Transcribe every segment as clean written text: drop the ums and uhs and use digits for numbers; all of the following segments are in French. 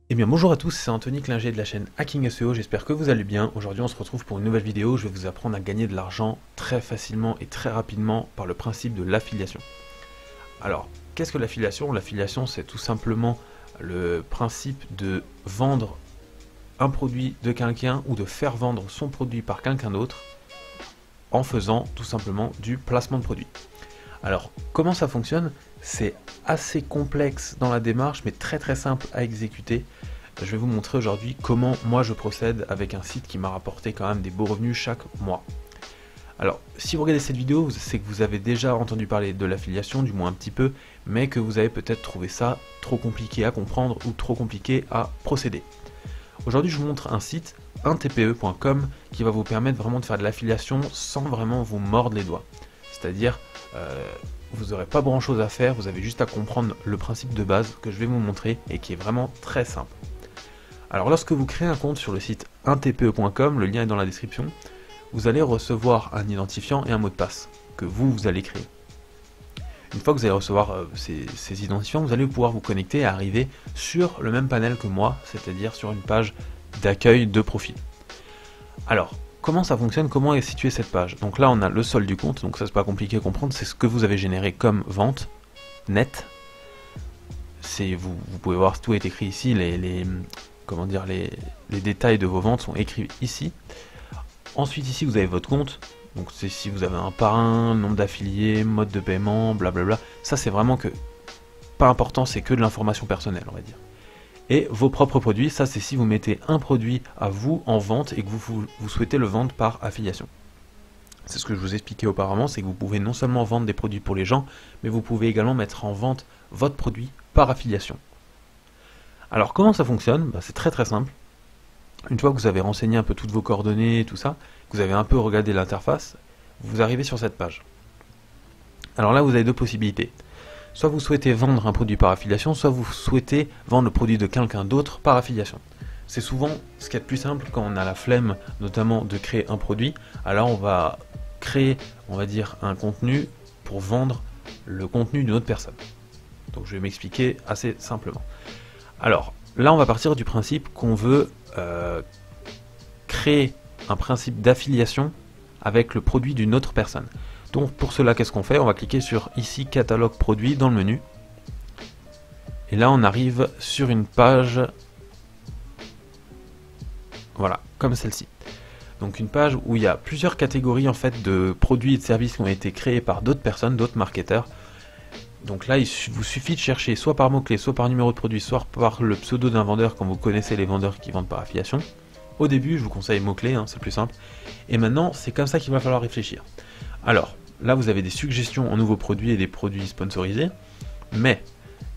Eh bien bonjour à tous, c'est Anthony Klinger de la chaîne Hacking SEO, j'espère que vous allez bien. Aujourd'hui on se retrouve pour une nouvelle vidéo où je vais vous apprendre à gagner de l'argent très facilement et très rapidement par le principe de l'affiliation. Alors, qu'est-ce que l'affiliation? L'affiliation c'est tout simplement le principe de vendre un produit de quelqu'un ou de faire vendre son produit par quelqu'un d'autre en faisant tout simplement du placement de produit. Alors, comment ça fonctionne? C'est assez complexe dans la démarche, mais très simple à exécuter. Je vais vous montrer aujourd'hui comment moi je procède avec un site qui m'a rapporté quand même des beaux revenus chaque mois. Alors, si vous regardez cette vidéo, c'est que vous avez déjà entendu parler de l'affiliation, du moins un petit peu, mais que vous avez peut-être trouvé ça trop compliqué à comprendre ou trop compliqué à procéder. Aujourd'hui, je vous montre un site, untpe.com, qui va vous permettre vraiment de faire de l'affiliation sans vraiment vous mordre les doigts. C'est-à-dire, vous n'aurez pas grand chose à faire, vous avez juste à comprendre le principe de base que je vais vous montrer et qui est vraiment très simple. Alors lorsque vous créez un compte sur le site untpe.com, le lien est dans la description, vous allez recevoir un identifiant et un mot de passe que vous allez créer. Une fois que vous allez recevoir ces identifiants, vous allez pouvoir vous connecter et arriver sur le même panel que moi, c'est-à-dire sur une page d'accueil de profil. Alors, comment ça fonctionne? Comment est située cette page? Donc là, on a le solde du compte, donc ça c'est pas compliqué à comprendre, c'est ce que vous avez généré comme vente nette. Vous pouvez voir, tout est écrit ici, les détails de vos ventes sont écrits ici. Ensuite ici vous avez votre compte, donc c'est si vous avez un parrain, nombre d'affiliés, mode de paiement, blablabla. Ça c'est vraiment que pas important, c'est que de l'information personnelle on va dire. Et vos propres produits, ça c'est si vous mettez un produit à vous en vente et que vous souhaitez le vendre par affiliation. C'est ce que je vous expliquais auparavant, c'est que vous pouvez non seulement vendre des produits pour les gens, mais vous pouvez également mettre en vente votre produit par affiliation. Alors comment ça fonctionne? C'est très simple. Une fois que vous avez renseigné un peu toutes vos coordonnées et tout ça, que vous avez un peu regardé l'interface, vous arrivez sur cette page. Alors là vous avez deux possibilités. Soit vous souhaitez vendre un produit par affiliation, soit vous souhaitez vendre le produit de quelqu'un d'autre par affiliation. C'est souvent ce qu'il y a de plus simple quand on a la flemme notamment de créer un produit. Alors on va créer, on va dire, un contenu pour vendre le contenu d'une autre personne. Donc je vais m'expliquer assez simplement. Alors là on va partir du principe qu'on veut créer un principe d'affiliation avec le produit d'une autre personne. Donc pour cela, qu'est-ce qu'on fait? On va cliquer sur ici catalogue produit dans le menu. Et là on arrive sur une page, voilà, comme celle-ci. Donc une page où il y a plusieurs catégories en fait de produits et de services qui ont été créés par d'autres personnes, d'autres marketeurs. Donc là il vous suffit de chercher soit par mot-clé, soit par numéro de produit, soit par le pseudo d'un vendeur quand vous connaissez les vendeurs qui vendent par affiliation. Au début je vous conseille mot-clé, hein, c'est plus simple. Et maintenant c'est comme ça qu'il va falloir réfléchir. Alors là vous avez des suggestions en nouveaux produits et des produits sponsorisés. Mais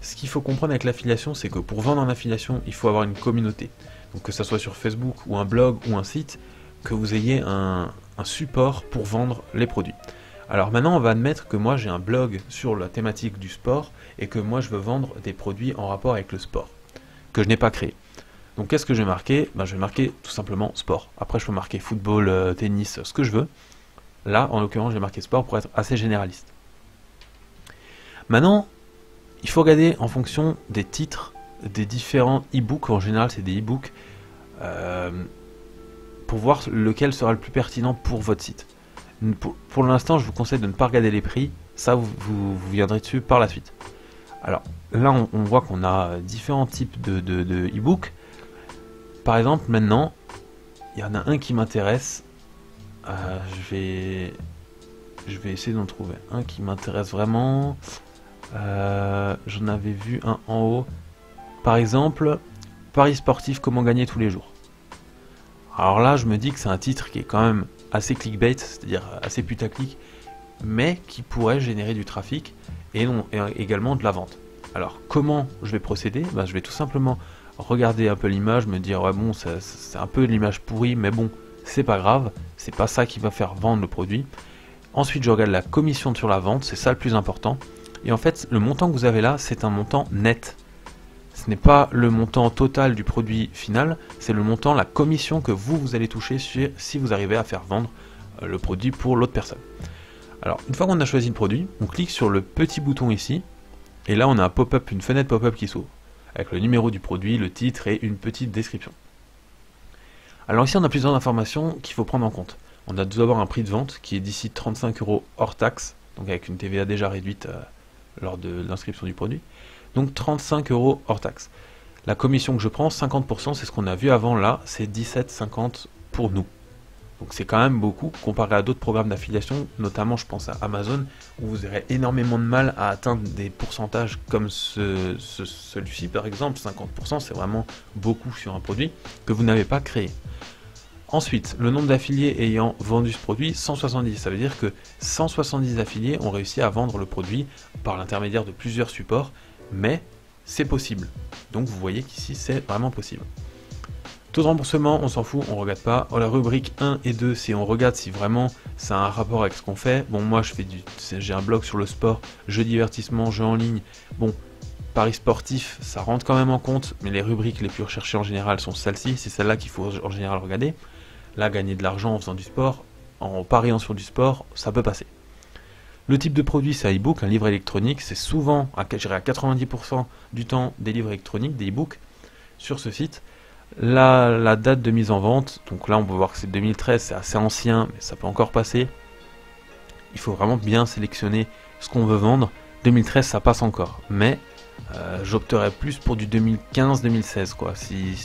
ce qu'il faut comprendre avec l'affiliation, c'est que pour vendre en affiliation il faut avoir une communauté. Donc que ça soit sur Facebook ou un blog ou un site, que vous ayez un support pour vendre les produits. Alors maintenant on va admettre que moi j'ai un blog sur la thématique du sport et que moi je veux vendre des produits en rapport avec le sport que je n'ai pas créé. Donc qu'est-ce que je vais marquer? Je vais marquer tout simplement sport. Après je peux marquer football, tennis, ce que je veux. Là en l'occurrence j'ai marqué sport pour être assez généraliste. Maintenant il faut regarder en fonction des titres des différents e-books, en général c'est des e-books, pour voir lequel sera le plus pertinent pour votre site. Pour l'instant, je vous conseille de ne pas regarder les prix, ça vous viendrez dessus par la suite. Alors là, on voit qu'on a différents types de e-books. Par exemple, maintenant, il y en a un qui m'intéresse. Je vais essayer d'en trouver un qui m'intéresse vraiment. J'en avais vu un en haut. Par exemple, Paris sportif, comment gagner tous les jours. Alors là, je me dis que c'est un titre qui est quand même assez clickbait, c'est-à-dire assez putaclic, mais qui pourrait générer du trafic et également de la vente. Alors comment je vais procéder? Je vais tout simplement regarder un peu l'image, me dire ouais bon c'est un peu l'image pourrie, mais bon c'est pas grave, c'est pas ça qui va faire vendre le produit. Ensuite je regarde la commission sur la vente, c'est ça le plus important. Et en fait le montant que vous avez là c'est un montant net. Ce n'est pas le montant total du produit final, c'est le montant, la commission que vous allez toucher si vous arrivez à faire vendre le produit pour l'autre personne. Alors, une fois qu'on a choisi le produit, on clique sur le petit bouton ici, et là on a un pop-up, une fenêtre pop-up qui s'ouvre. avec le numéro du produit, le titre et une petite description. Alors ici on a plusieurs informations qu'il faut prendre en compte. On a tout d'abord un prix de vente qui est d'ici 35 € hors taxe, donc avec une TVA déjà réduite lors de l'inscription du produit. Donc 35 € hors taxe. La commission que je prends, 50%, c'est ce qu'on a vu avant là, c'est 17,50 pour nous. Donc c'est quand même beaucoup comparé à d'autres programmes d'affiliation, notamment je pense à Amazon, où vous aurez énormément de mal à atteindre des pourcentages comme celui-ci par exemple. 50%, c'est vraiment beaucoup sur un produit que vous n'avez pas créé. Ensuite, le nombre d'affiliés ayant vendu ce produit, 170. Ça veut dire que 170 affiliés ont réussi à vendre le produit par l'intermédiaire de plusieurs supports, mais c'est possible. Donc vous voyez qu'ici c'est vraiment possible. Taux de remboursement, on s'en fout, on regarde pas. La rubrique 1 et 2, si on regarde si vraiment ça a un rapport avec ce qu'on fait. Bon, moi j'ai un blog sur le sport, jeux divertissement, jeux en ligne. Bon, paris sportif, ça rentre quand même en compte, mais les rubriques les plus recherchées en général sont celles-ci. C'est celle-là qu'il faut en général regarder. Là, gagner de l'argent en faisant du sport, en pariant sur du sport, ça peut passer. Le type de produit, c'est un e-book, un livre électronique. C'est souvent, à 90% du temps, des livres électroniques, des e-books sur ce site. La date de mise en vente, donc là on peut voir que c'est 2013, c'est assez ancien, mais ça peut encore passer. Il faut vraiment bien sélectionner ce qu'on veut vendre. 2013, ça passe encore, mais j'opterais plus pour du 2015-2016, quoi.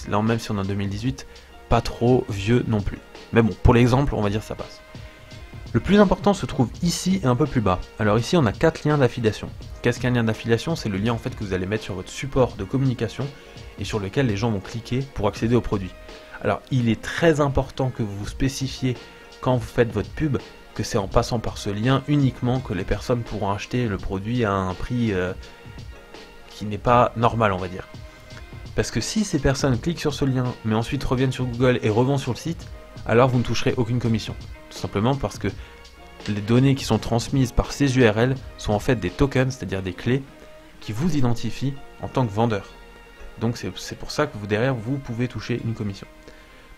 Là, même si on est en 2018, pas trop vieux non plus. Mais bon, pour l'exemple, on va dire que ça passe. Le plus important se trouve ici et un peu plus bas. Alors ici, on a 4 liens d'affiliation. Qu'est-ce qu'un lien d'affiliation? C'est le lien en fait que vous allez mettre sur votre support de communication et sur lequel les gens vont cliquer pour accéder au produit. Alors, il est très important que vous spécifiez quand vous faites votre pub que c'est en passant par ce lien uniquement que les personnes pourront acheter le produit à un prix qui n'est pas normal, on va dire. Parce que si ces personnes cliquent sur ce lien, mais ensuite reviennent sur Google et revont sur le site, alors vous ne toucherez aucune commission. Tout simplement parce que les données qui sont transmises par ces URL sont en fait des tokens, c'est-à-dire des clés, qui vous identifient en tant que vendeur. Donc c'est pour ça que derrière, vous pouvez toucher une commission.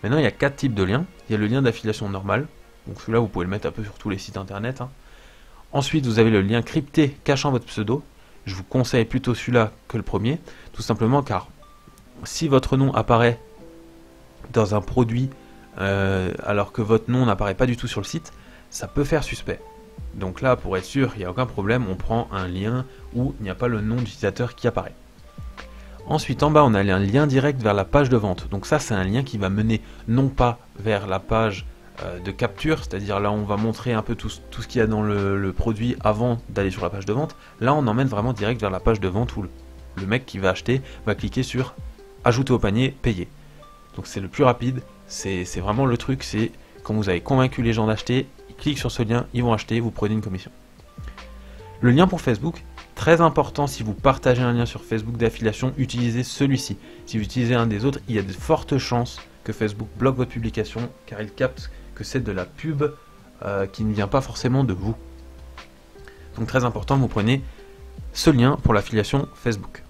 Maintenant, il y a 4 types de liens. Il y a le lien d'affiliation normal. Donc celui-là, vous pouvez le mettre un peu sur tous les sites internet. Ensuite, vous avez le lien crypté cachant votre pseudo. Je vous conseille plutôt celui-là que le premier. Tout simplement car si votre nom apparaît dans un produit alors que votre nom n'apparaît pas du tout sur le site, ça peut faire suspect. Donc là, pour être sûr, il n'y a aucun problème, on prend un lien où il n'y a pas le nom d'utilisateur qui apparaît. Ensuite, en bas, on a un lien direct vers la page de vente. Donc ça, c'est un lien qui va mener non pas vers la page de capture, c'est-à-dire là, on va montrer un peu tout ce qu'il y a dans le produit avant d'aller sur la page de vente. Là, on emmène vraiment direct vers la page de vente où le mec qui va acheter va cliquer sur « Ajouter au panier, payer ». Donc c'est le plus rapide, c'est vraiment le truc, c'est quand vous avez convaincu les gens d'acheter, ils cliquent sur ce lien, ils vont acheter, vous prenez une commission. Le lien pour Facebook, très important, si vous partagez un lien sur Facebook d'affiliation, utilisez celui-ci. Si vous utilisez un des autres, il y a de fortes chances que Facebook bloque votre publication car il capte que c'est de la pub qui ne vient pas forcément de vous. Donc très important, vous prenez ce lien pour l'affiliation Facebook.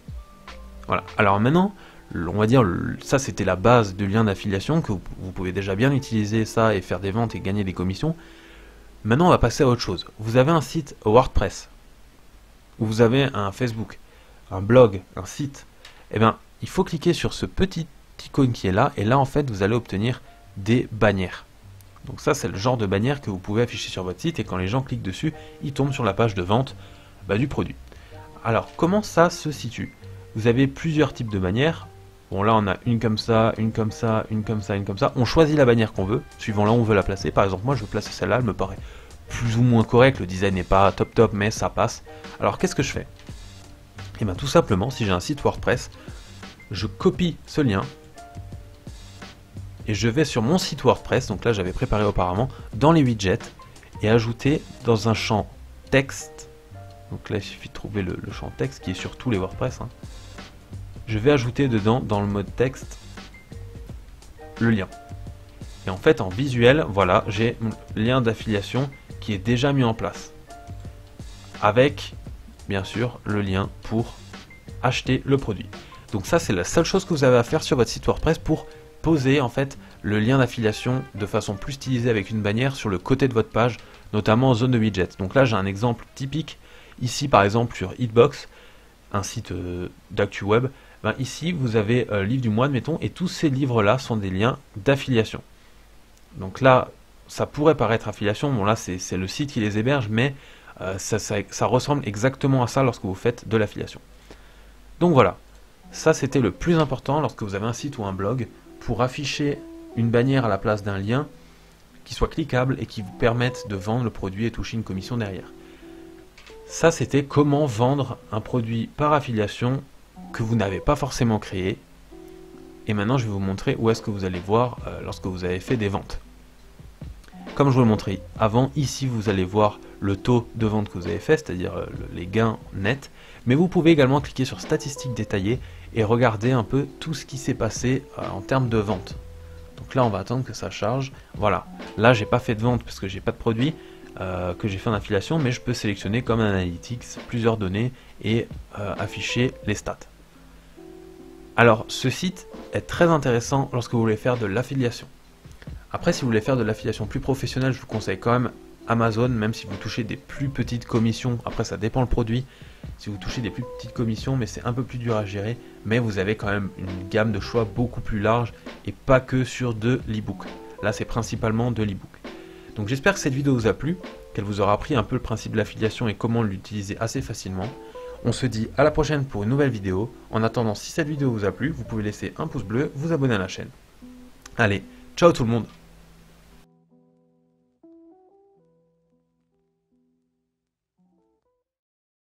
Voilà, alors maintenant, on va dire, ça c'était la base du lien d'affiliation, que vous pouvez déjà bien utiliser ça et faire des ventes et gagner des commissions. Maintenant on va passer à autre chose. Vous avez un site WordPress, ou vous avez un Facebook, un blog, un site. Eh bien, il faut cliquer sur ce petit icône qui est là, et là en fait vous allez obtenir des bannières. Donc ça c'est le genre de bannière que vous pouvez afficher sur votre site, et quand les gens cliquent dessus, ils tombent sur la page de vente du produit. Alors comment ça se situe? Vous avez plusieurs types de bannières. Bon là on a une comme ça, une comme ça, une comme ça, une comme ça. On choisit la bannière qu'on veut, suivant là où on veut la placer. Par exemple moi je veux placer celle-là, elle me paraît plus ou moins correcte, le design n'est pas top mais ça passe. Alors qu'est-ce que je fais? Et bien tout simplement, si j'ai un site WordPress, je copie ce lien et je vais sur mon site WordPress, donc là j'avais préparé auparavant, dans les widgets et ajouter dans un champ texte. Donc là il suffit de trouver le champ texte qui est sur tous les WordPress. Je vais ajouter dedans, dans le mode texte, le lien. Et en fait, en visuel, voilà, j'ai mon lien d'affiliation qui est déjà mis en place. Avec, bien sûr, le lien pour acheter le produit. Donc ça, c'est la seule chose que vous avez à faire sur votre site WordPress pour poser, en fait, le lien d'affiliation de façon plus stylisée avec une bannière sur le côté de votre page, notamment en zone de widget. Donc là, j'ai un exemple typique. Ici, par exemple, sur Hitbox, un site d'actu web, ben ici vous avez livre du mois, admettons, et tous ces livres-là sont des liens d'affiliation. Donc là, ça pourrait paraître affiliation, bon là c'est le site qui les héberge, mais ça ressemble exactement à ça lorsque vous faites de l'affiliation. Donc voilà, ça c'était le plus important lorsque vous avez un site ou un blog, pour afficher une bannière à la place d'un lien qui soit cliquable et qui vous permette de vendre le produit et toucher une commission derrière. Ça c'était comment vendre un produit par affiliation que vous n'avez pas forcément créé. Et maintenant je vais vous montrer où est-ce que vous allez voir lorsque vous avez fait des ventes. Comme je vous le montrais avant, ici vous allez voir le taux de vente que vous avez fait, c'est-à-dire les gains nets. Mais vous pouvez également cliquer sur statistiques détaillées et regarder un peu tout ce qui s'est passé en termes de vente. Donc là on va attendre que ça charge. Voilà, là j'ai pas fait de vente parce que j'ai pas de produit que j'ai fait en affiliation, mais je peux sélectionner comme un analytics plusieurs données et afficher les stats. Alors ce site est très intéressant lorsque vous voulez faire de l'affiliation. Après, si vous voulez faire de l'affiliation plus professionnelle, je vous conseille quand même Amazon, même si vous touchez des plus petites commissions. Après, ça dépend le produit. Si vous touchez des plus petites commissions, mais c'est un peu plus dur à gérer. Mais vous avez quand même une gamme de choix beaucoup plus large et pas que sur de l'e-book. Là, c'est principalement de l'e-book. Donc, j'espère que cette vidéo vous a plu, qu'elle vous aura appris un peu le principe de l'affiliation et comment l'utiliser assez facilement. On se dit à la prochaine pour une nouvelle vidéo. En attendant, si cette vidéo vous a plu, vous pouvez laisser un pouce bleu, vous abonner à la chaîne. Allez, ciao tout le monde!